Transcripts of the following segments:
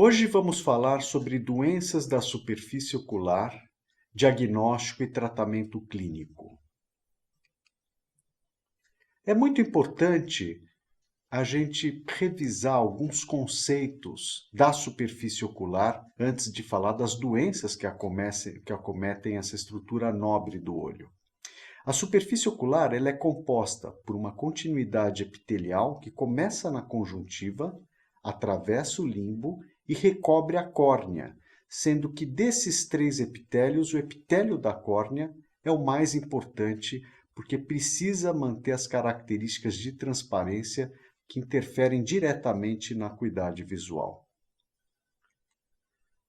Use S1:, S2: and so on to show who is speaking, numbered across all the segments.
S1: Hoje vamos falar sobre doenças da superfície ocular, diagnóstico e tratamento clínico. É muito importante a gente revisar alguns conceitos da superfície ocular antes de falar das doenças que acometem essa estrutura nobre do olho. A superfície ocular ela é composta por uma continuidade epitelial que começa na conjuntiva, atravessa o limbo e recobre a córnea, sendo que desses três epitélios, o epitélio da córnea é o mais importante porque precisa manter as características de transparência que interferem diretamente na acuidade visual.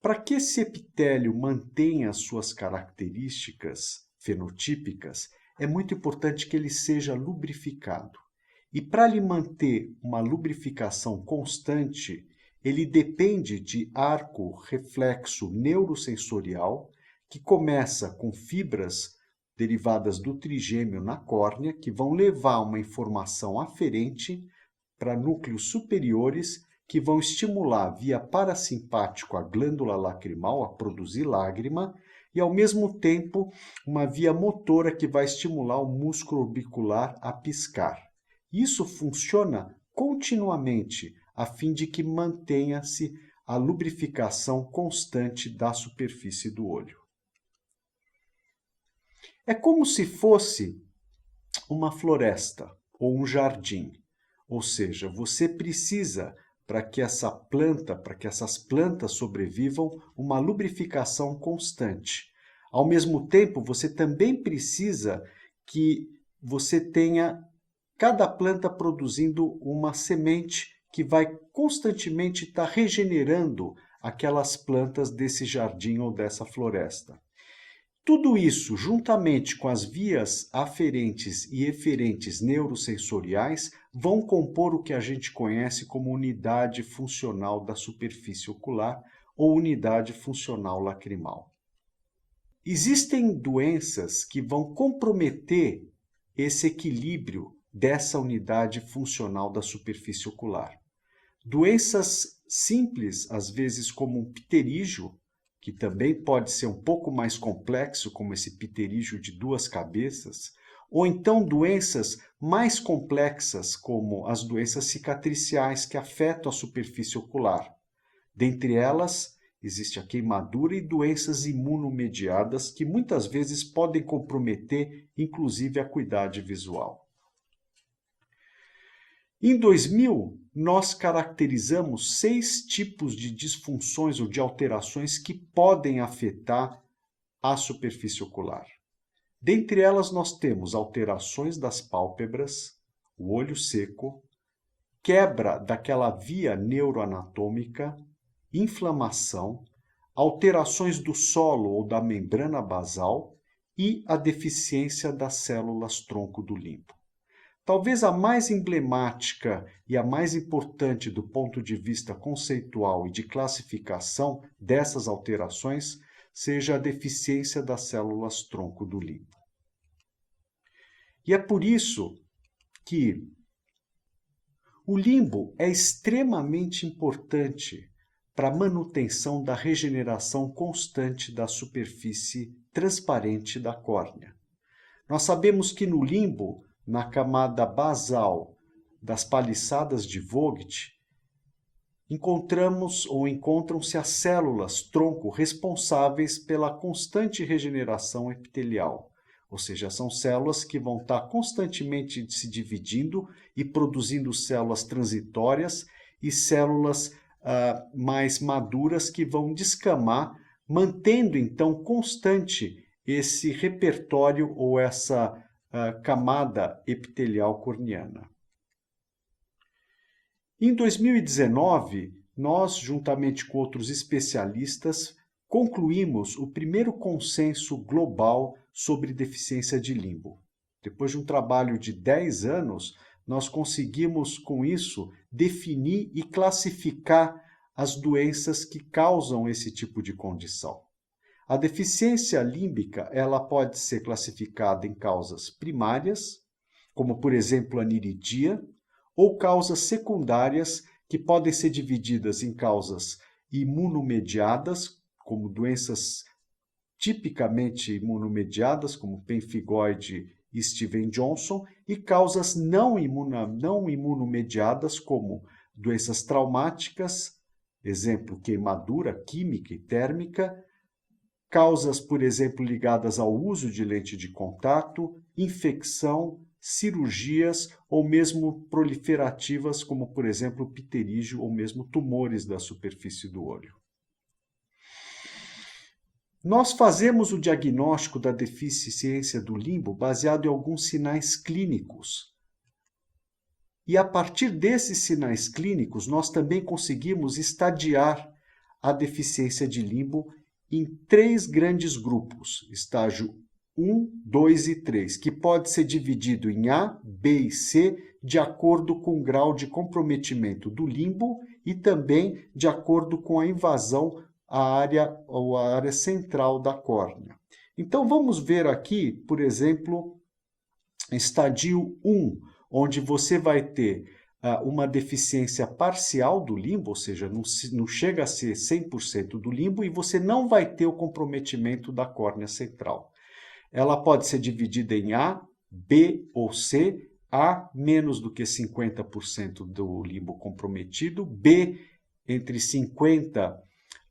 S1: Para que esse epitélio mantenha as suas características fenotípicas, é muito importante que ele seja lubrificado. E para lhe manter uma lubrificação constante, ele depende de arco reflexo neurosensorial, que começa com fibras derivadas do trigêmeo na córnea, que vão levar uma informação aferente para núcleos superiores, que vão estimular via parasimpático a glândula lacrimal a produzir lágrima, e ao mesmo tempo uma via motora que vai estimular o músculo orbicular a piscar. Isso funciona continuamente, a fim de que mantenha-se a lubrificação constante da superfície do olho. É como se fosse uma floresta ou um jardim, ou seja, você precisa, para que essas plantas sobrevivam, uma lubrificação constante. Ao mesmo tempo, você também precisa que você tenha cada planta produzindo uma semente que vai constantemente estar regenerando aquelas plantas desse jardim ou dessa floresta. Tudo isso, juntamente com as vias aferentes e eferentes neurosensoriais, vão compor o que a gente conhece como unidade funcional da superfície ocular ou unidade funcional lacrimal. Existem doenças que vão comprometer esse equilíbrio dessa unidade funcional da superfície ocular. Doenças simples, às vezes como um pterígio, que também pode ser um pouco mais complexo, como esse pterígio de duas cabeças, ou então doenças mais complexas, como as doenças cicatriciais que afetam a superfície ocular. Dentre elas, existe a queimadura e doenças imunomediadas que muitas vezes podem comprometer, inclusive, a acuidade visual. Em 2000, nós caracterizamos 6 tipos de disfunções ou de alterações que podem afetar a superfície ocular. Dentre elas, nós temos alterações das pálpebras, o olho seco, quebra daquela via neuroanatômica, inflamação, alterações do solo ou da membrana basal e a deficiência das células tronco do limbo. Talvez a mais emblemática e a mais importante do ponto de vista conceitual e de classificação dessas alterações seja a deficiência das células tronco do limbo. E é por isso que o limbo é extremamente importante para a manutenção da regeneração constante da superfície transparente da córnea. Nós sabemos que no limbo, na camada basal das paliçadas de Vogt, encontram-se as células tronco responsáveis pela constante regeneração epitelial, ou seja, são células que vão estar constantemente se dividindo e produzindo células transitórias e células mais maduras que vão descamar, mantendo então constante esse repertório ou essa camada epitelial corneana. Em 2019, nós, juntamente com outros especialistas, concluímos o primeiro consenso global sobre deficiência de limbo. Depois de um trabalho de 10 anos, nós conseguimos, com isso, definir e classificar as doenças que causam esse tipo de condição. A deficiência límbica ela pode ser classificada em causas primárias, como por exemplo a aniridia, ou causas secundárias que podem ser divididas em causas imunomediadas, como doenças tipicamente imunomediadas, como pemfigoide e Stevens-Johnson, e causas não imunomediadas, como doenças traumáticas, exemplo, queimadura química e térmica, causas, por exemplo, ligadas ao uso de lente de contato, infecção, cirurgias ou mesmo proliferativas, como, por exemplo, pterígio ou mesmo tumores da superfície do olho. Nós fazemos o diagnóstico da deficiência do limbo baseado em alguns sinais clínicos. E a partir desses sinais clínicos, nós também conseguimos estadiar a deficiência de limbo em 3 grandes grupos, estágio 1, 2 e 3, que pode ser dividido em A, B e C, de acordo com o grau de comprometimento do limbo e também de acordo com a invasão à área central da córnea. Então vamos ver aqui, por exemplo, estadio 1, onde você vai ter uma deficiência parcial do limbo, ou seja, não chega a ser 100% do limbo, e você não vai ter o comprometimento da córnea central. Ela pode ser dividida em A, B ou C. A, menos do que 50% do limbo comprometido, B, entre 50%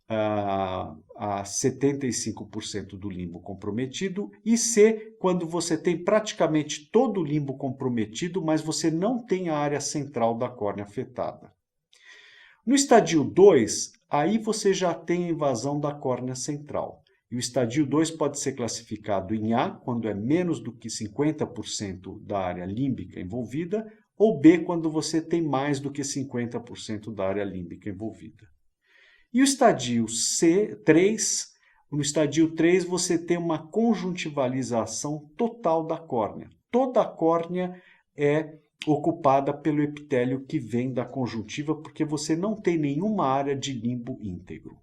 S1: a 75% do limbo comprometido, e C, quando você tem praticamente todo o limbo comprometido, mas você não tem a área central da córnea afetada. No estadio 2, aí você já tem a invasão da córnea central. E o estadio 2 pode ser classificado em A, quando é menos do que 50% da área límbica envolvida, ou B, quando você tem mais do que 50% da área límbica envolvida. E o estadio 3, no estadio 3 você tem uma conjuntivalização total da córnea. Toda a córnea é ocupada pelo epitélio que vem da conjuntiva, porque você não tem nenhuma área de limbo íntegro.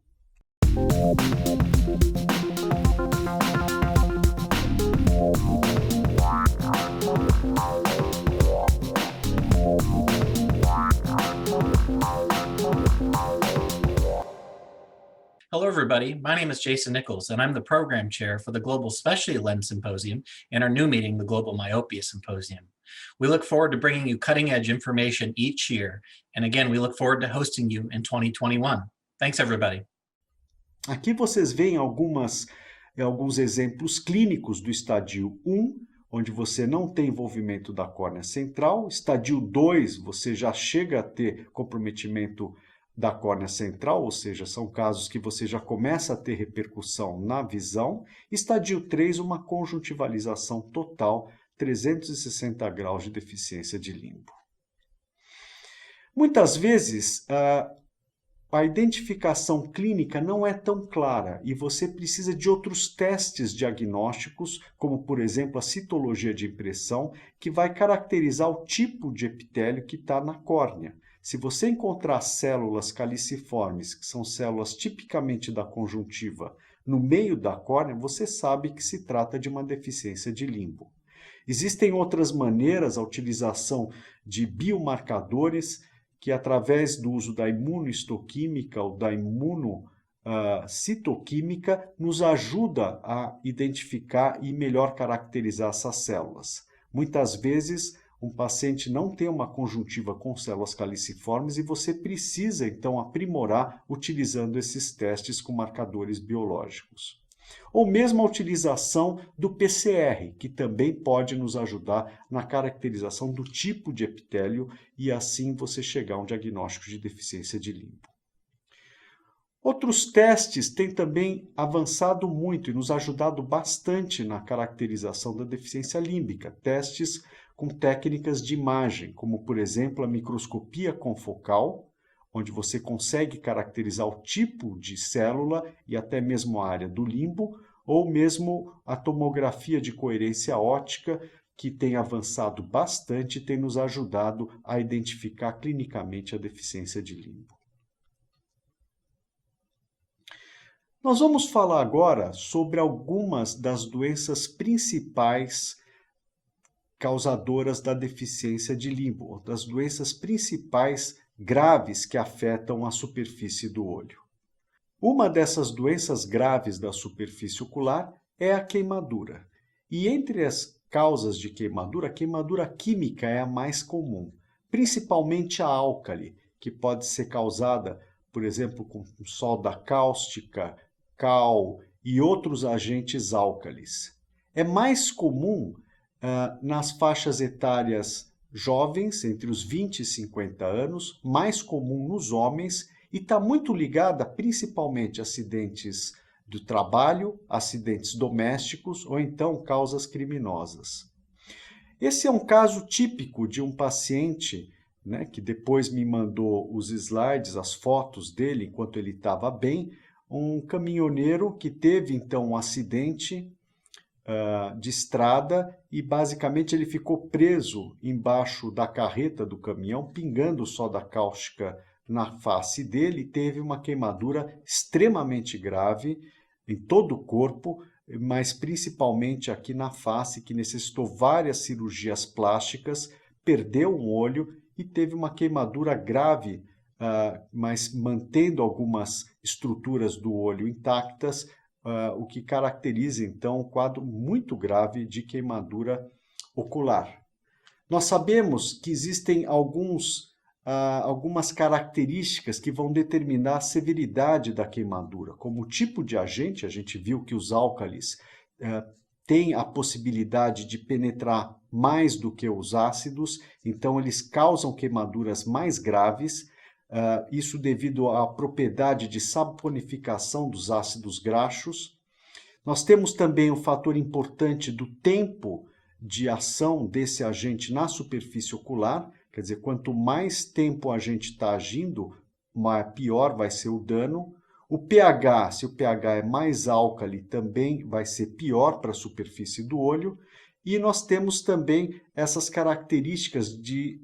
S2: Hello, everybody. My name is Jason Nichols, and I'm the program chair for the Global Specialty Lens Symposium and our new meeting, the Global Myopia Symposium. We look forward to bringing you cutting-edge information each year. And again, we look forward to hosting you in 2021. Thanks, everybody.
S1: Aqui vocês veem alguns exemplos clínicos do estadio 1, onde você não tem envolvimento da córnea central. Estadio 2, você já chega a ter comprometimento da córnea central, ou seja, são casos que você já começa a ter repercussão na visão. Estadio 3, uma conjuntivalização total, 360 graus de deficiência de limbo. Muitas vezes, a identificação clínica não é tão clara e você precisa de outros testes diagnósticos, como, por exemplo, a citologia de impressão, que vai caracterizar o tipo de epitélio que está na córnea. Se você encontrar células caliciformes, que são células tipicamente da conjuntiva, no meio da córnea, você sabe que se trata de uma deficiência de limbo. Existem outras maneiras, a utilização de biomarcadores, que através do uso da imunohistoquímica ou da imunocitoquímica, nos ajuda a identificar e melhor caracterizar essas células. Muitas vezes, um paciente não tem uma conjuntiva com células caliciformes e você precisa, então, aprimorar utilizando esses testes com marcadores biológicos. Ou mesmo a utilização do PCR, que também pode nos ajudar na caracterização do tipo de epitélio e assim você chegar a um diagnóstico de deficiência de limbo. Outros testes têm também avançado muito e nos ajudado bastante na caracterização da deficiência límbica. Testes com técnicas de imagem, como, por exemplo, a microscopia confocal, onde você consegue caracterizar o tipo de célula e até mesmo a área do limbo, ou mesmo a tomografia de coerência óptica, que tem avançado bastante e tem nos ajudado a identificar clinicamente a deficiência de limbo. Nós vamos falar agora sobre algumas das doenças principais causadoras da deficiência de limbo, das doenças principais graves que afetam a superfície do olho. Uma dessas doenças graves da superfície ocular é a queimadura. E entre as causas de queimadura, a queimadura química é a mais comum, principalmente a álcali, que pode ser causada, por exemplo, com soda cáustica, cal e outros agentes álcalis. É mais comum nas faixas etárias jovens, entre os 20 e 50 anos, mais comum nos homens, e está muito ligada principalmente a acidentes do trabalho, acidentes domésticos ou então causas criminosas. Esse é um caso típico de um paciente, né, que depois me mandou os slides, as fotos dele enquanto ele estava bem, um caminhoneiro que teve então um acidente de estrada e basicamente ele ficou preso embaixo da carreta do caminhão, pingando soda cáustica na face dele, teve uma queimadura extremamente grave em todo o corpo, mas principalmente aqui na face, que necessitou várias cirurgias plásticas, perdeu um olho e teve uma queimadura grave, mas mantendo algumas estruturas do olho intactas, o que caracteriza então um quadro muito grave de queimadura ocular. Nós sabemos que existem algumas características que vão determinar a severidade da queimadura, como o tipo de agente. A gente viu que os álcalis têm a possibilidade de penetrar mais do que os ácidos, então eles causam queimaduras mais graves, isso devido à propriedade de saponificação dos ácidos graxos. Nós temos também um fator importante do tempo de ação desse agente na superfície ocular. Quer dizer, quanto mais tempo o agente está agindo, pior vai ser o dano. O pH, se o pH é mais álcali, também vai ser pior para a superfície do olho. E nós temos também essas características de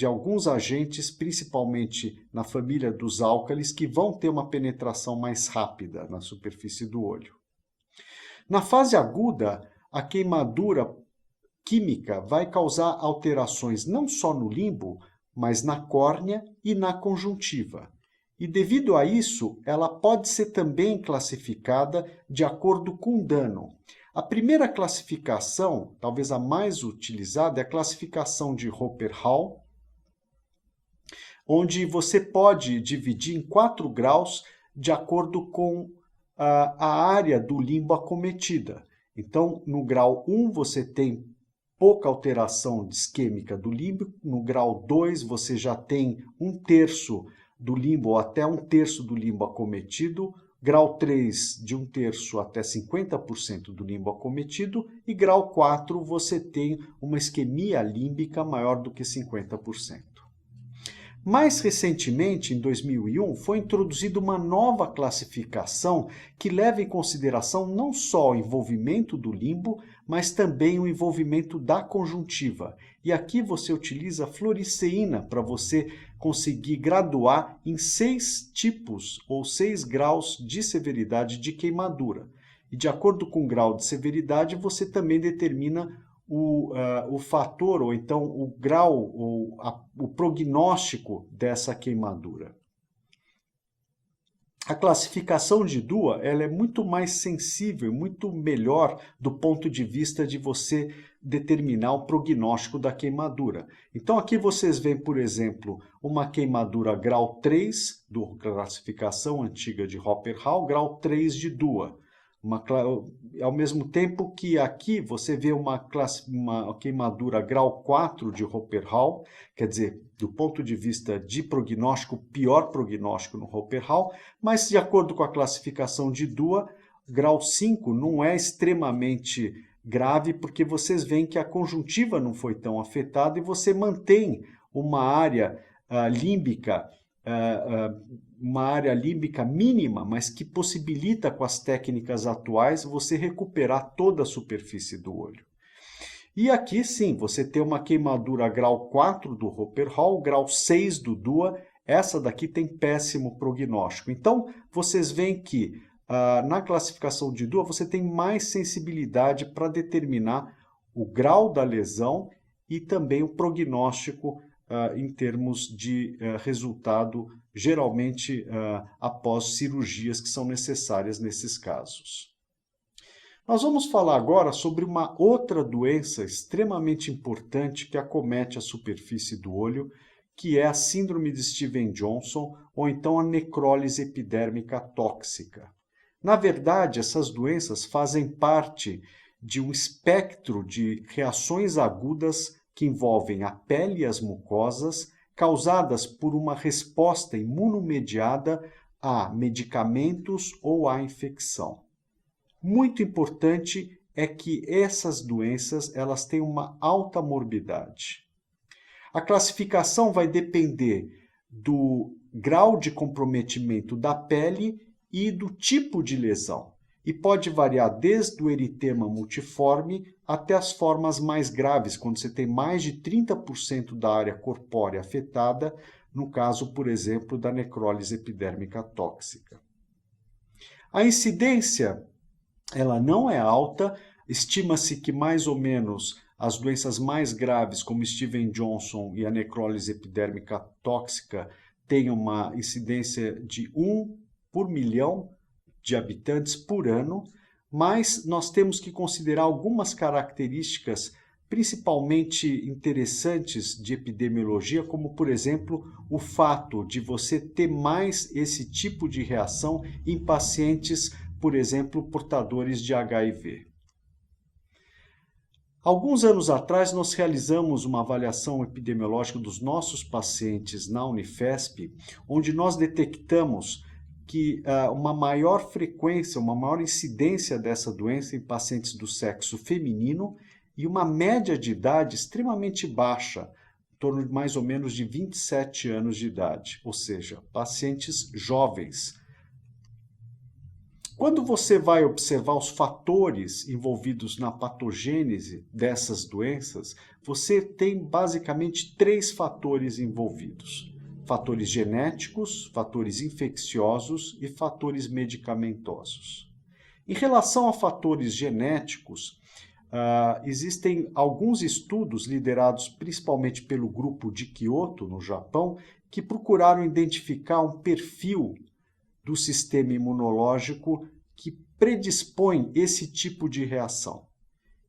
S1: alguns agentes, principalmente na família dos álcalis, que vão ter uma penetração mais rápida na superfície do olho. Na fase aguda, a queimadura química vai causar alterações não só no limbo, mas na córnea e na conjuntiva. E devido a isso, ela pode ser também classificada de acordo com o dano. A primeira classificação, talvez a mais utilizada, é a classificação de Roper-Hall, onde você pode dividir em 4 graus de acordo com a área do limbo acometida. Então, no grau 1 você tem pouca alteração isquêmica do limbo, no grau 2 você já tem 1/3 do limbo ou até 1/3 do limbo acometido, grau 3 de 1/3 até 50% do limbo acometido e grau 4 você tem uma isquemia límbica maior do que 50%. Mais recentemente, em 2001, foi introduzida uma nova classificação que leva em consideração não só o envolvimento do limbo, mas também o envolvimento da conjuntiva. E aqui você utiliza a fluoresceína para você conseguir graduar em 6 tipos ou 6 graus de severidade de queimadura. E de acordo com o grau de severidade, você também determina o fator, ou então o grau, ou o prognóstico dessa queimadura. A classificação de Dua ela é muito mais sensível, muito melhor do ponto de vista de você determinar o prognóstico da queimadura. Então aqui vocês veem, por exemplo, uma queimadura grau 3, da classificação antiga de Roper-Hall, grau 3 de Dua. Ao mesmo tempo que aqui você vê uma queimadura grau 4 de Roper-Hall, quer dizer, do ponto de vista de prognóstico, pior prognóstico no Roper-Hall, mas de acordo com a classificação de Dua, grau 5 não é extremamente grave, porque vocês veem que a conjuntiva não foi tão afetada e você mantém uma área límbica, uma área límbica mínima, mas que possibilita com as técnicas atuais você recuperar toda a superfície do olho. E aqui sim, você tem uma queimadura grau 4 do Roper-Hall, grau 6 do Dua, essa daqui tem péssimo prognóstico. Então, vocês veem que na classificação de Dua você tem mais sensibilidade para determinar o grau da lesão e também o prognóstico em termos de resultado geralmente após cirurgias que são necessárias nesses casos. Nós vamos falar agora sobre uma outra doença extremamente importante que acomete a superfície do olho, que é a síndrome de Stevens-Johnson, ou então a necrólise epidérmica tóxica. Na verdade, essas doenças fazem parte de um espectro de reações agudas que envolvem a pele e as mucosas, causadas por uma resposta imunomediada a medicamentos ou à infecção. Muito importante é que essas doenças elas têm uma alta morbidade. A classificação vai depender do grau de comprometimento da pele e do tipo de lesão, e pode variar desde o eritema multiforme até as formas mais graves, quando você tem mais de 30% da área corpórea afetada, no caso, por exemplo, da necrólise epidérmica tóxica. A incidência ela não é alta, estima-se que mais ou menos as doenças mais graves, como Stevens-Johnson e a necrólise epidérmica tóxica, têm uma incidência de 1 por milhão de habitantes por ano, mas nós temos que considerar algumas características principalmente interessantes de epidemiologia, como, por exemplo, o fato de você ter mais esse tipo de reação em pacientes, por exemplo, portadores de HIV. Alguns anos atrás, nós realizamos uma avaliação epidemiológica dos nossos pacientes na Unifesp, onde nós detectamos que uma maior frequência, uma maior incidência dessa doença em pacientes do sexo feminino e uma média de idade extremamente baixa, em torno de mais ou menos de 27 anos de idade, ou seja, pacientes jovens. Quando você vai observar os fatores envolvidos na patogênese dessas doenças, você tem basicamente 3 fatores envolvidos: fatores genéticos, fatores infecciosos e fatores medicamentosos. Em relação a fatores genéticos, existem alguns estudos liderados principalmente pelo grupo de Kyoto, no Japão, que procuraram identificar um perfil do sistema imunológico que predispõe esse tipo de reação.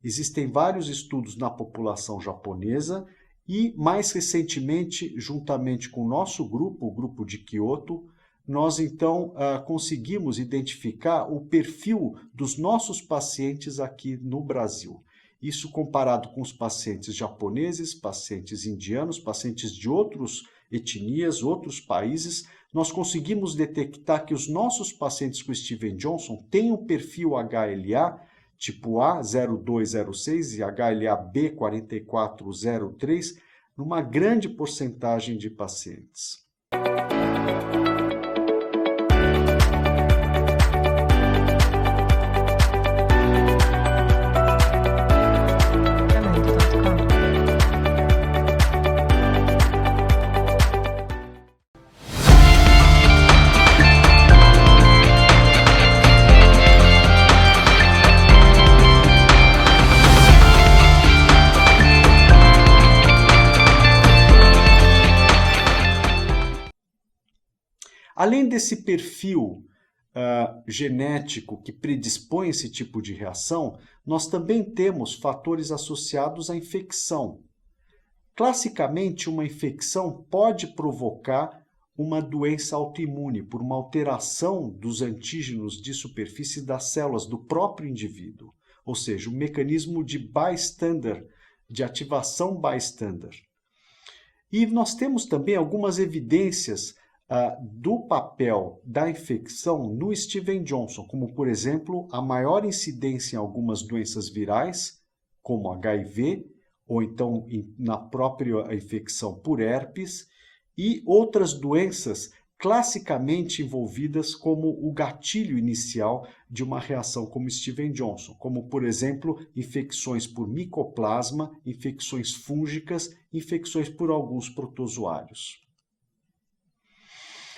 S1: Existem vários estudos na população japonesa e, mais recentemente, juntamente com o nosso grupo, o grupo de Kyoto, nós então conseguimos identificar o perfil dos nossos pacientes aqui no Brasil. Isso comparado com os pacientes japoneses, pacientes indianos, pacientes de outras etnias, outros países, nós conseguimos detectar que os nossos pacientes com Stevens-Johnson têm um perfil HLA tipo A 0206 e HLA-B 4403 numa grande porcentagem de pacientes. Além desse perfil genético que predispõe esse tipo de reação, nós também temos fatores associados à infecção. Classicamente, uma infecção pode provocar uma doença autoimune por uma alteração dos antígenos de superfície das células do próprio indivíduo, ou seja, um mecanismo de bystander, de ativação bystander. E nós temos também algumas evidências do papel da infecção no Stevens-Johnson, como, por exemplo, a maior incidência em algumas doenças virais, como HIV, ou então na própria infecção por herpes, e outras doenças classicamente envolvidas como o gatilho inicial de uma reação como Stevens-Johnson, como, por exemplo, infecções por micoplasma, infecções fúngicas, infecções por alguns protozoários.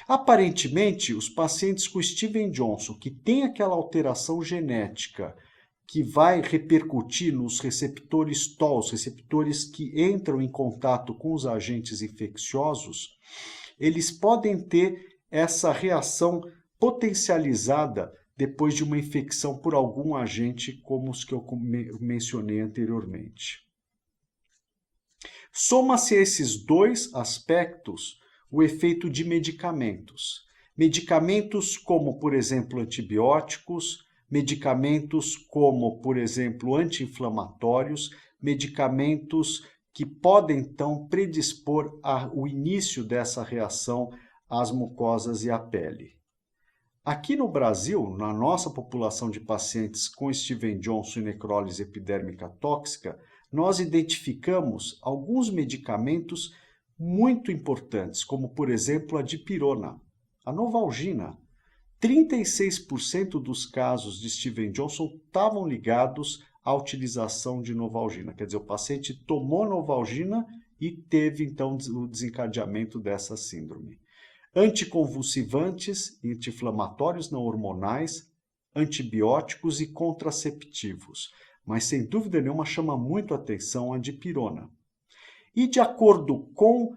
S1: Aparentemente, os pacientes com Stevens-Johnson que têm aquela alteração genética que vai repercutir nos receptores TOL, os receptores que entram em contato com os agentes infecciosos, eles podem ter essa reação potencializada depois de uma infecção por algum agente como os que eu mencionei anteriormente. Soma-se a esses dois aspectos o efeito de medicamentos. Medicamentos como, por exemplo, antibióticos, medicamentos como, por exemplo, anti-inflamatórios, medicamentos que podem, então, predispor ao início dessa reação às mucosas e à pele. Aqui no Brasil, na nossa população de pacientes com Stevens-Johnson e necrólise epidérmica tóxica, nós identificamos alguns medicamentos muito importantes, como, por exemplo, a dipirona, a novalgina. 36% dos casos de Stevens-Johnson estavam ligados à utilização de novalgina. Quer dizer, o paciente tomou novalgina e teve, então, o desencadeamento dessa síndrome. Anticonvulsivantes, anti-inflamatórios não hormonais, antibióticos e contraceptivos. Mas, sem dúvida nenhuma, chama muito a atenção a dipirona. E, de acordo com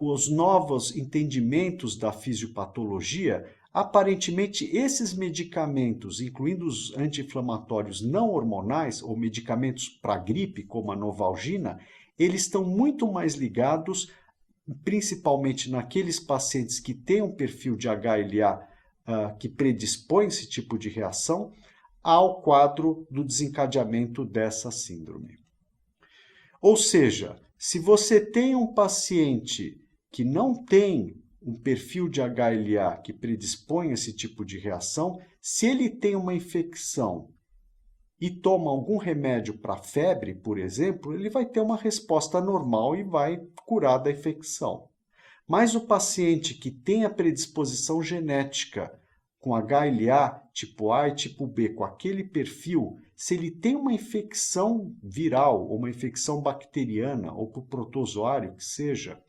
S1: os novos entendimentos da fisiopatologia, aparentemente esses medicamentos, incluindo os anti-inflamatórios não hormonais ou medicamentos para gripe, como a novalgina, eles estão muito mais ligados, principalmente naqueles pacientes que têm um perfil de HLA que predispõe esse tipo de reação, ao quadro do desencadeamento dessa síndrome. Ou seja, se você tem um paciente que não tem um perfil de HLA que predispõe a esse tipo de reação, se ele tem uma infecção e toma algum remédio para febre, por exemplo, ele vai ter uma resposta normal e vai curar da infecção. Mas o paciente que tem a predisposição genética com HLA tipo A e tipo B, com aquele perfil, se ele tem uma infecção viral ou uma infecção bacteriana ou por protozoário, que seja,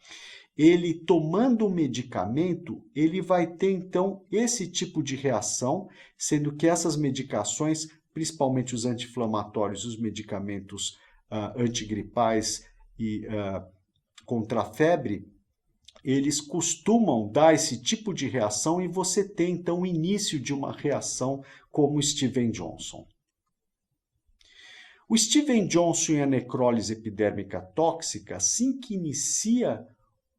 S1: ele tomando o medicamento, ele vai ter então esse tipo de reação, sendo que essas medicações, principalmente os anti-inflamatórios, os medicamentos antigripais e contra a febre, eles costumam dar esse tipo de reação e você tem então o início de uma reação como o Stevens-Johnson. O Stevens-Johnson e a necrólise epidérmica tóxica, assim que inicia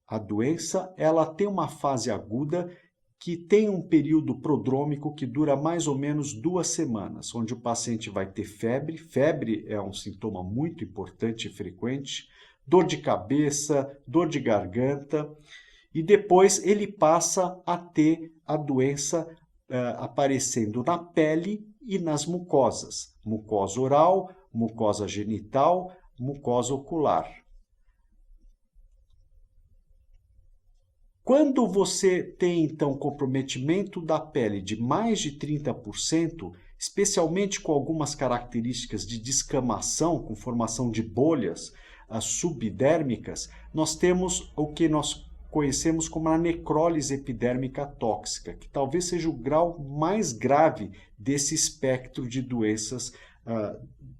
S1: a doença, ela tem uma fase aguda que tem um período prodrômico que dura mais ou menos 2 semanas, onde o paciente vai ter febre. Febre é um sintoma muito importante e frequente, dor de cabeça, dor de garganta, e depois ele passa a ter a doença aparecendo na pele e nas mucosas, mucosa oral, mucosa genital, mucosa ocular. Quando você tem, então, comprometimento da pele de mais de 30%, especialmente com algumas características de descamação, com formação de bolhas subdérmicas, nós temos o que nós conhecemos como a necrólise epidérmica tóxica, que talvez seja o grau mais grave desse espectro de doenças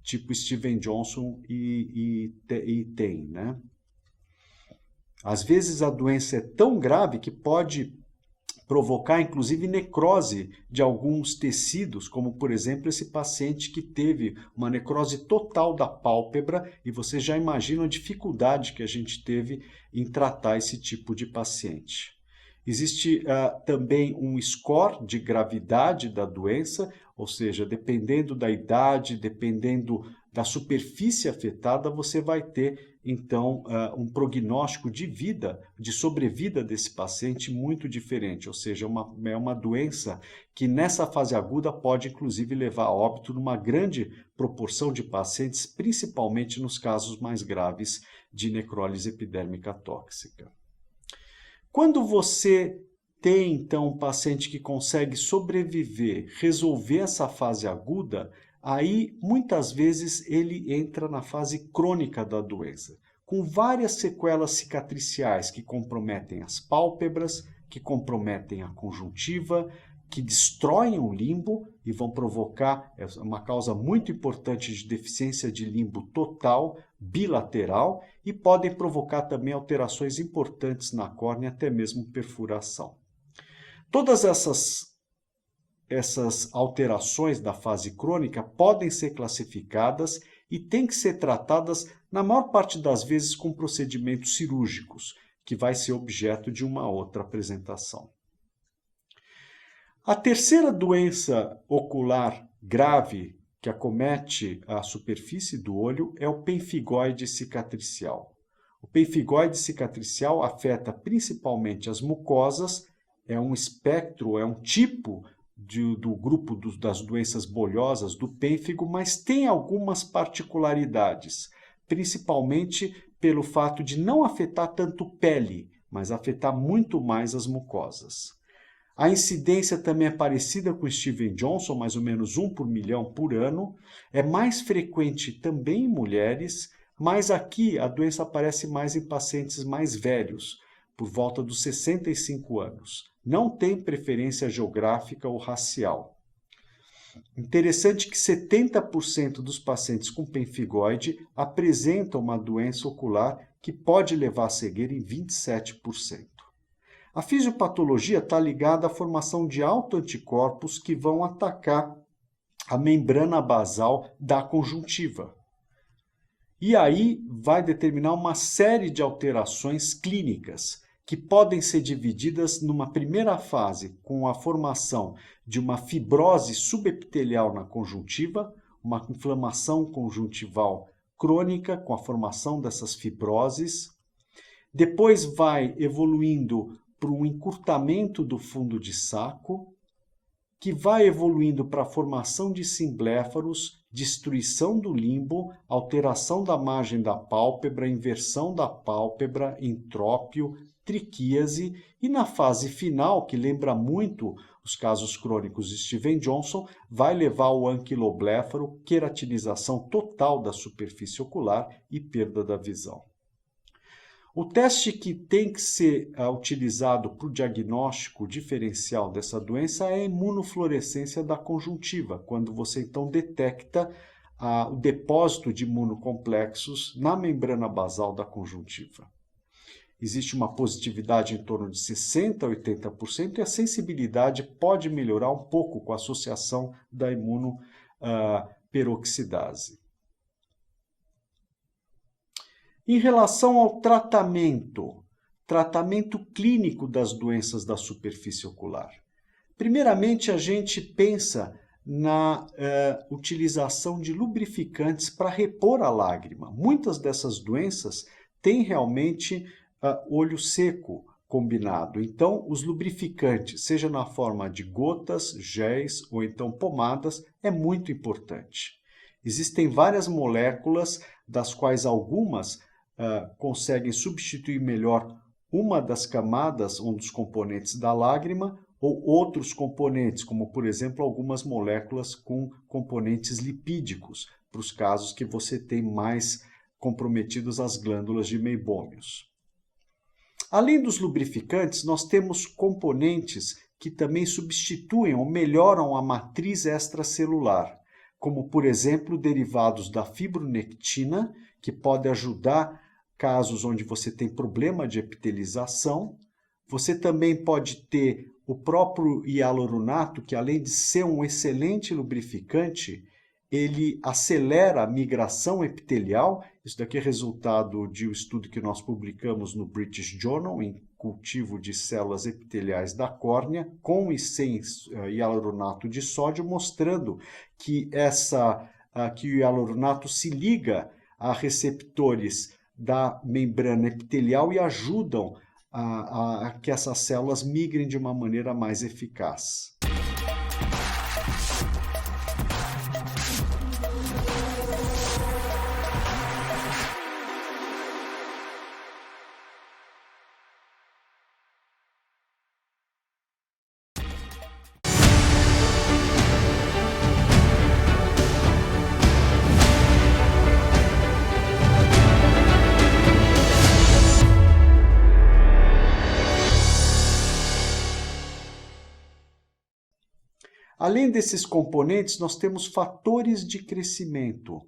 S1: tipo Stevens-Johnson e tem, né? Às vezes a doença é tão grave que pode provocar, inclusive, necrose de alguns tecidos, como, por exemplo, esse paciente que teve uma necrose total da pálpebra, e você já imagina a dificuldade que a gente teve em tratar esse tipo de paciente. Existe também um score de gravidade da doença, ou seja, dependendo da idade, dependendo da superfície afetada, você vai ter, então, um prognóstico de vida, de sobrevida desse paciente muito diferente, ou seja, é uma doença que nessa fase aguda pode, inclusive, levar a óbito numa grande proporção de pacientes, principalmente nos casos mais graves de necrólise epidérmica tóxica. Quando você tem, então, um paciente que consegue sobreviver, resolver essa fase aguda, aí, muitas vezes, ele entra na fase crônica da doença, com várias sequelas cicatriciais que comprometem as pálpebras, que comprometem a conjuntiva, que destroem o limbo e vão provocar uma causa muito importante de deficiência de limbo total, bilateral e podem provocar também alterações importantes na córnea, até mesmo perfuração. Todas essas alterações da fase crônica podem ser classificadas e têm que ser tratadas, na maior parte das vezes, com procedimentos cirúrgicos, que vai ser objeto de uma outra apresentação. A terceira doença ocular grave que acomete a superfície do olho é o pemphigoide cicatricial. O pemphigoide cicatricial afeta principalmente as mucosas, é um espectro, é um tipo do grupo das doenças bolhosas do pênfigo, mas tem algumas particularidades, principalmente pelo fato de não afetar tanto pele, mas afetar muito mais as mucosas. A incidência também é parecida com Steven Johnson, mais ou menos 1 por milhão por ano. É mais frequente também em mulheres, mas aqui a doença aparece mais em pacientes mais velhos, por volta dos 65 anos. Não tem preferência geográfica ou racial. Interessante que 70% dos pacientes com pemphigoide apresentam uma doença ocular que pode levar à cegueira em 27%. A fisiopatologia está ligada à formação de autoanticorpos que vão atacar a membrana basal da conjuntiva. E aí vai determinar uma série de alterações clínicas que podem ser divididas numa primeira fase com a formação de uma fibrose subepitelial na conjuntiva, uma inflamação conjuntival crônica com a formação dessas fibroses. Depois vai evoluindo para um encurtamento do fundo de saco, que vai evoluindo para a formação de simbléfaros, destruição do limbo, alteração da margem da pálpebra, inversão da pálpebra, entrópio, triquíase e na fase final, que lembra muito os casos crônicos de Steven Johnson, vai levar ao anquilobléfaro, queratinização total da superfície ocular e perda da visão. O teste que tem que ser utilizado para o diagnóstico diferencial dessa doença é a imunofluorescência da conjuntiva, quando você então detecta o depósito de imunocomplexos na membrana basal da conjuntiva. Existe uma positividade em torno de 60% a 80% e a sensibilidade pode melhorar um pouco com a associação da imunoperoxidase. Em relação ao tratamento clínico das doenças da superfície ocular. Primeiramente, a gente pensa na utilização de lubrificantes para repor a lágrima. Muitas dessas doenças têm realmente olho seco combinado. Então, os lubrificantes, seja na forma de gotas, géis ou então pomadas, é muito importante. Existem várias moléculas, das quais algumas conseguem substituir melhor uma das camadas, um dos componentes da lágrima, ou outros componentes, como por exemplo algumas moléculas com componentes lipídicos, para os casos que você tem mais comprometidos as glândulas de meibômios. Além dos lubrificantes, nós temos componentes que também substituem ou melhoram a matriz extracelular, como por exemplo derivados da fibronectina, que pode ajudar casos onde você tem problema de epitelização. Você também pode ter o próprio hialuronato, que além de ser um excelente lubrificante, ele acelera a migração epitelial. Isso daqui é resultado de um estudo que nós publicamos no British Journal, em cultivo de células epiteliais da córnea, com e sem hialuronato de sódio, mostrando que o hialuronato se liga a receptores da membrana epitelial e ajudam a que essas células migrem de uma maneira mais eficaz. Além desses componentes, nós temos fatores de crescimento.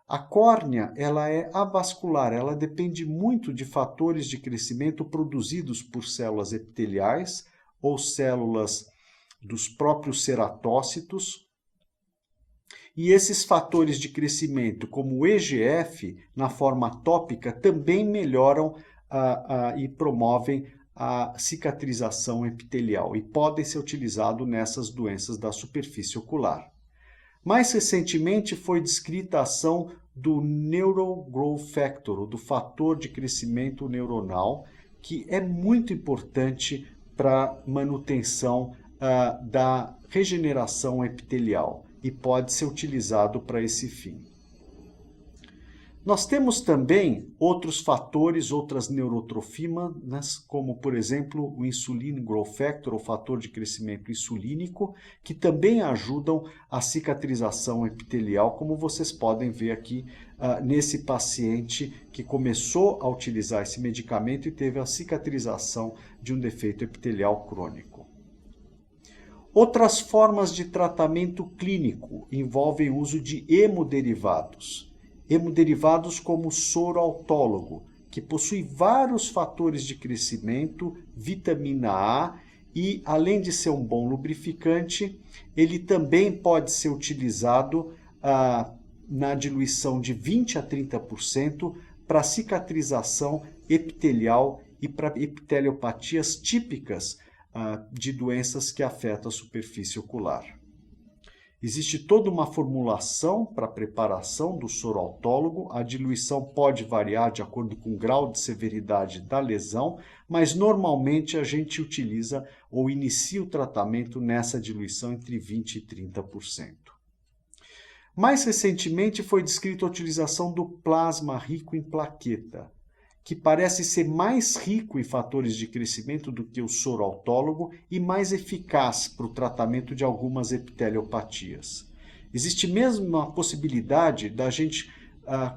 S1: A córnea, ela é avascular, ela depende muito de fatores de crescimento produzidos por células epiteliais ou células dos próprios ceratócitos. E esses fatores de crescimento, como o EGF, na forma tópica, também melhoram e promovem a cicatrização epitelial e podem ser utilizados nessas doenças da superfície ocular. Mais recentemente foi descrita a ação do Neural Growth Factor, ou do fator de crescimento neuronal, que é muito importante para a manutenção da regeneração epitelial e pode ser utilizado para esse fim. Nós temos também outros fatores, outras neurotrofinas, como, por exemplo, o Insulin Growth Factor, o fator de crescimento insulínico, que também ajudam a cicatrização epitelial, como vocês podem ver aqui nesse paciente que começou a utilizar esse medicamento e teve a cicatrização de um defeito epitelial crônico. Outras formas de tratamento clínico envolvem o uso de hemoderivados. Hemoderivados como o soro autólogo, que possui vários fatores de crescimento, vitamina A e, além de ser um bom lubrificante, ele também pode ser utilizado na diluição de 20 a 30% para cicatrização epitelial e para epiteliopatias típicas de doenças que afetam a superfície ocular. Existe toda uma formulação para a preparação do soro autólogo. A diluição pode variar de acordo com o grau de severidade da lesão, mas normalmente a gente utiliza ou inicia o tratamento nessa diluição entre 20% e 30%. Mais recentemente foi descrita a utilização do plasma rico em plaqueta, que parece ser mais rico em fatores de crescimento do que o soro autólogo e mais eficaz para o tratamento de algumas epiteliopatias. Existe mesmo a possibilidade da gente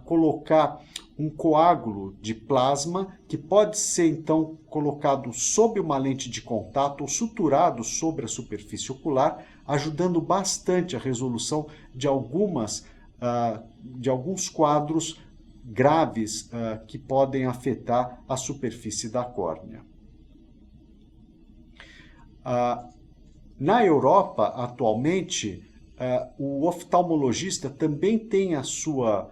S1: colocar um coágulo de plasma que pode ser então colocado sob uma lente de contato ou suturado sobre a superfície ocular, ajudando bastante a resolução de alguns quadros graves que podem afetar a superfície da córnea. Na Europa, atualmente, o oftalmologista também tem à sua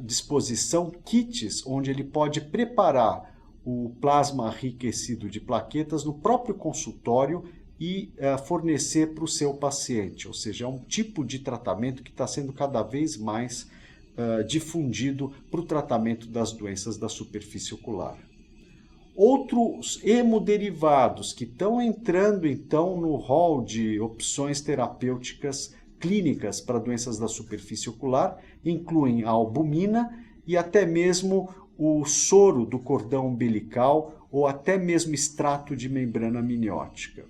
S1: disposição kits onde ele pode preparar o plasma enriquecido de plaquetas no próprio consultório e fornecer para o seu paciente, ou seja, é um tipo de tratamento que está sendo cada vez mais difundido para o tratamento das doenças da superfície ocular. Outros hemoderivados que estão entrando então no rol de opções terapêuticas clínicas para doenças da superfície ocular incluem a albumina e até mesmo o soro do cordão umbilical ou até mesmo extrato de membrana amniótica.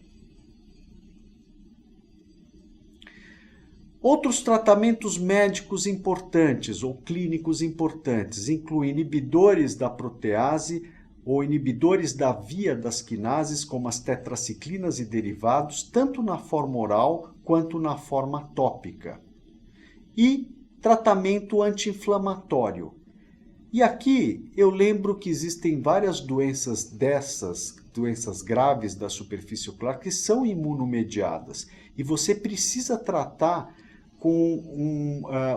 S1: Outros tratamentos médicos importantes ou clínicos importantes incluem inibidores da protease ou inibidores da via das quinases, como as tetraciclinas e derivados, tanto na forma oral quanto na forma tópica. E tratamento anti-inflamatório. E aqui eu lembro que existem várias doenças doenças graves da superfície ocular, que são imunomediadas. E você precisa tratar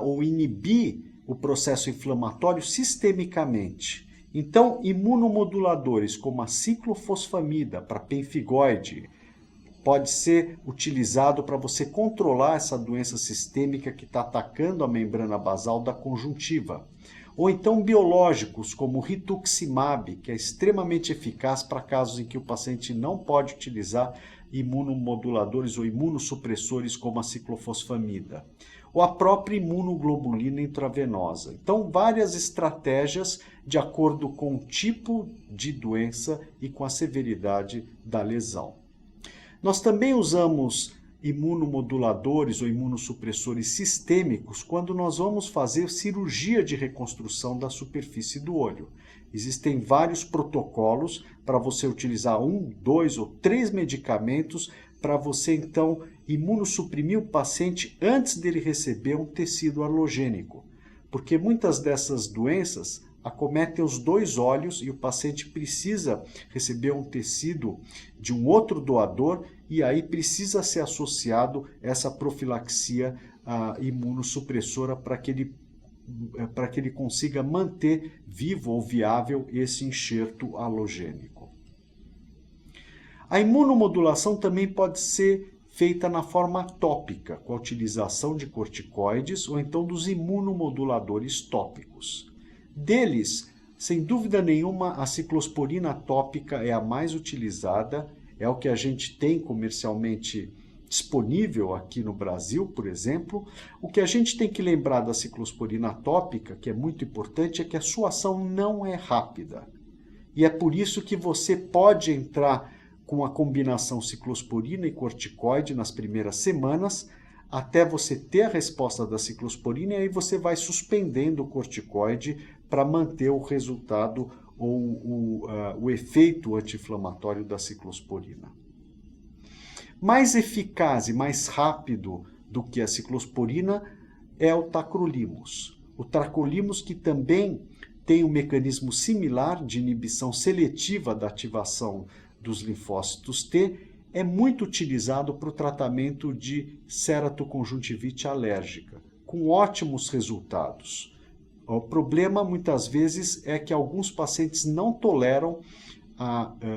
S1: ou inibir o processo inflamatório sistemicamente. Então, imunomoduladores como a ciclofosfamida para pemfigoide pode ser utilizado para você controlar essa doença sistêmica que está atacando a membrana basal da conjuntiva. Ou então biológicos como o rituximab, que é extremamente eficaz para casos em que o paciente não pode utilizar imunomoduladores ou imunossupressores como a ciclofosfamida, ou a própria imunoglobulina intravenosa. Então, várias estratégias de acordo com o tipo de doença e com a severidade da lesão. Nós também usamos imunomoduladores ou imunossupressores sistêmicos quando nós vamos fazer cirurgia de reconstrução da superfície do olho. Existem vários protocolos para você utilizar 1, 2 ou 3 medicamentos para você então imunossuprimir o paciente antes dele receber um tecido halogênico. porque muitas dessas doenças acometem os dois olhos e o paciente precisa receber um tecido de um outro doador e aí precisa ser associado essa profilaxia imunossupressora para que ele consiga manter vivo ou viável esse enxerto halogênico. A imunomodulação também pode ser feita na forma tópica, com a utilização de corticoides ou então dos imunomoduladores tópicos. Deles, sem dúvida nenhuma, a ciclosporina tópica é a mais utilizada, é o que a gente tem comercialmente disponível aqui no Brasil, por exemplo. O que a gente tem que lembrar da ciclosporina tópica, que é muito importante, é que a sua ação não é rápida. E é por isso que você pode entrar com a combinação ciclosporina e corticoide nas primeiras semanas, até você ter a resposta da ciclosporina, e aí você vai suspendendo o corticoide para manter o resultado ou o efeito anti-inflamatório da ciclosporina. Mais eficaz e mais rápido do que a ciclosporina é o tacrolimus. O tacrolimus que também tem um mecanismo similar de inibição seletiva da ativação dos linfócitos T, é muito utilizado para o tratamento de ceratoconjuntivite alérgica, com ótimos resultados. O problema, muitas vezes, é que alguns pacientes não toleram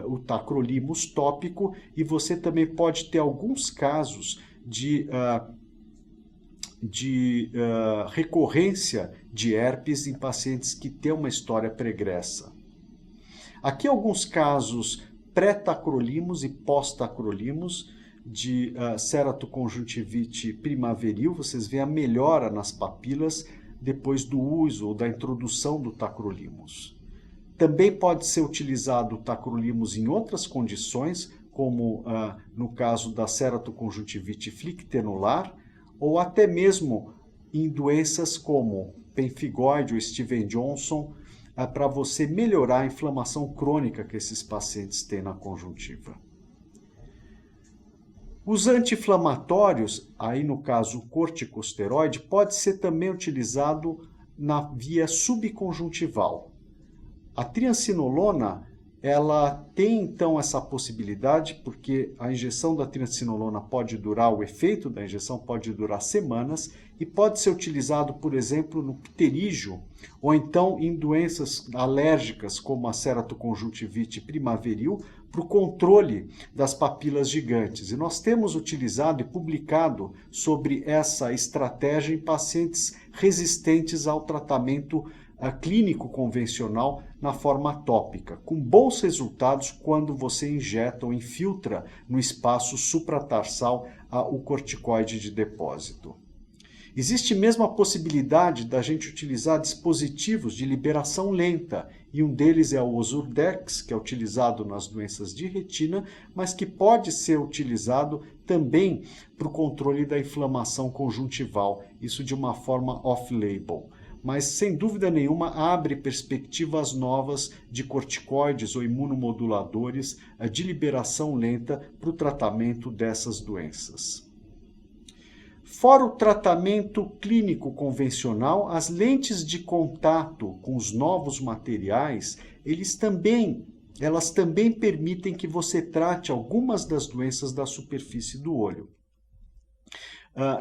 S1: o tacrolimus tópico e você também pode ter alguns casos de recorrência de herpes em pacientes que têm uma história pregressa. Aqui alguns casos pré-tacrolimus e pós-tacrolimus de ceratoconjuntivite primaveril. Vocês veem a melhora nas papilas depois do uso ou da introdução do tacrolimus. Também pode ser utilizado o tacrolimus em outras condições, como no caso da ceratoconjuntivite flictenular, ou até mesmo em doenças como pemphigoide ou Steven-Johnson, para você melhorar a inflamação crônica que esses pacientes têm na conjuntiva. Os anti-inflamatórios, aí no caso o corticosteroide, pode ser também utilizado na via subconjuntival. A triancinolona, ela tem então essa possibilidade, porque a injeção da triancinolona pode durar, o efeito da injeção pode durar semanas, e pode ser utilizado, por exemplo, no pterígio, ou então em doenças alérgicas, como a ceratoconjuntivite primaveril, para o controle das papilas gigantes. E nós temos utilizado e publicado sobre essa estratégia em pacientes resistentes ao tratamento clínico convencional na forma tópica, com bons resultados quando você injeta ou infiltra no espaço supratarsal o corticoide de depósito. Existe mesmo a possibilidade da gente utilizar dispositivos de liberação lenta, e um deles é o Ozurdex, que é utilizado nas doenças de retina, mas que pode ser utilizado também para o controle da inflamação conjuntival, isso de uma forma off-label. Mas, sem dúvida nenhuma, abre perspectivas novas de corticoides ou imunomoduladores de liberação lenta para o tratamento dessas doenças. Fora o tratamento clínico convencional, as lentes de contato com os novos materiais, elas também permitem que você trate algumas das doenças da superfície do olho.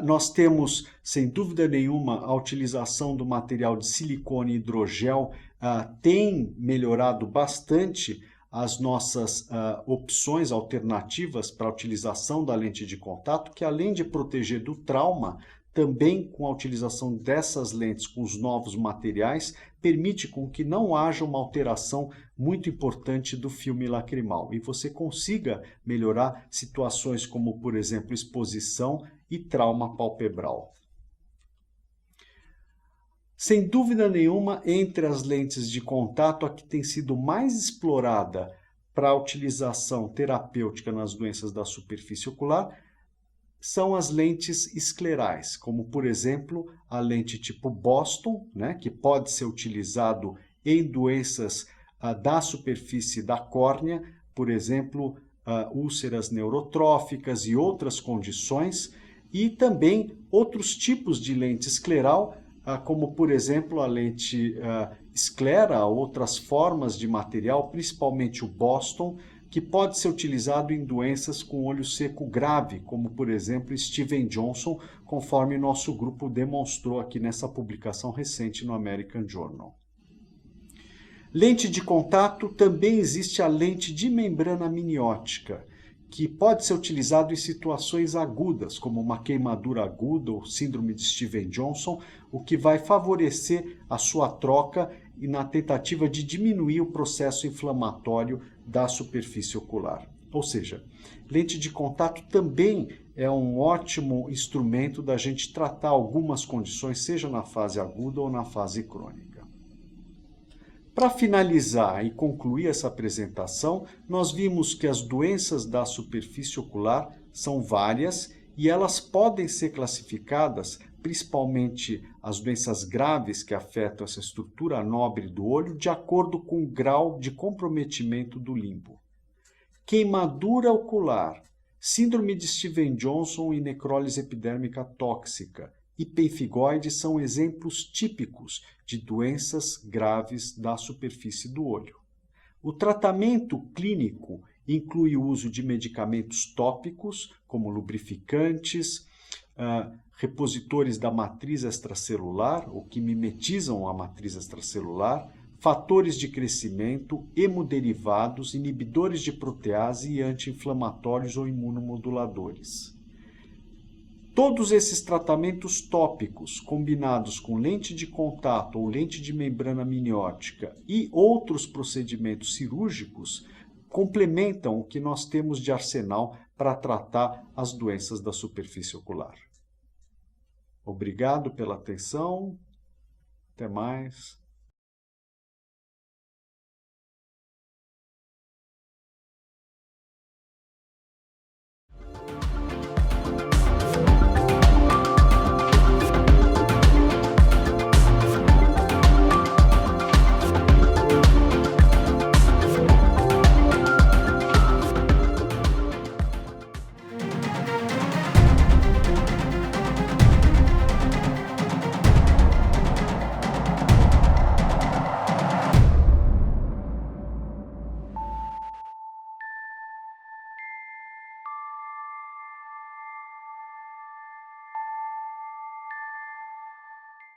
S1: Nós temos, sem dúvida nenhuma, a utilização do material de silicone e hidrogel tem melhorado bastante as nossas opções alternativas para a utilização da lente de contato, que além de proteger do trauma, também com a utilização dessas lentes com os novos materiais, permite com que não haja uma alteração muito importante do filme lacrimal e você consiga melhorar situações como, por exemplo, exposição e trauma palpebral. Sem dúvida nenhuma, entre as lentes de contato, a que tem sido mais explorada para a utilização terapêutica nas doenças da superfície ocular são as lentes esclerais, como, por exemplo, a lente tipo Boston, né, que pode ser utilizado em doenças da superfície da córnea, por exemplo, úlceras neurotróficas e outras condições, e também outros tipos de lente escleral, como por exemplo a lente esclera, outras formas de material, principalmente o Boston, que pode ser utilizado em doenças com olho seco grave, como por exemplo Steven Johnson, conforme nosso grupo demonstrou aqui nessa publicação recente no American Journal. Lente de contato, também existe a lente de membrana amniótica, que pode ser utilizado em situações agudas, como uma queimadura aguda ou síndrome de Steven Johnson, o que vai favorecer a sua troca e na tentativa de diminuir o processo inflamatório da superfície ocular. Ou seja, lente de contato também é um ótimo instrumento da gente tratar algumas condições, seja na fase aguda ou na fase crônica. Para finalizar e concluir essa apresentação, nós vimos que as doenças da superfície ocular são várias e elas podem ser classificadas, principalmente as doenças graves que afetam essa estrutura nobre do olho, de acordo com o grau de comprometimento do limbo. Queimadura ocular, síndrome de Steven Johnson e necrólise epidérmica tóxica e pemphigoide são exemplos típicos de doenças graves da superfície do olho. O tratamento clínico inclui o uso de medicamentos tópicos, como lubrificantes, repositores da matriz extracelular, ou que mimetizam a matriz extracelular, fatores de crescimento, hemoderivados, inibidores de protease e anti-inflamatórios ou imunomoduladores. Todos esses tratamentos tópicos, combinados com lente de contato ou lente de membrana amniótica e outros procedimentos cirúrgicos, complementam o que nós temos de arsenal para tratar as doenças da superfície ocular. Obrigado pela atenção. Até mais.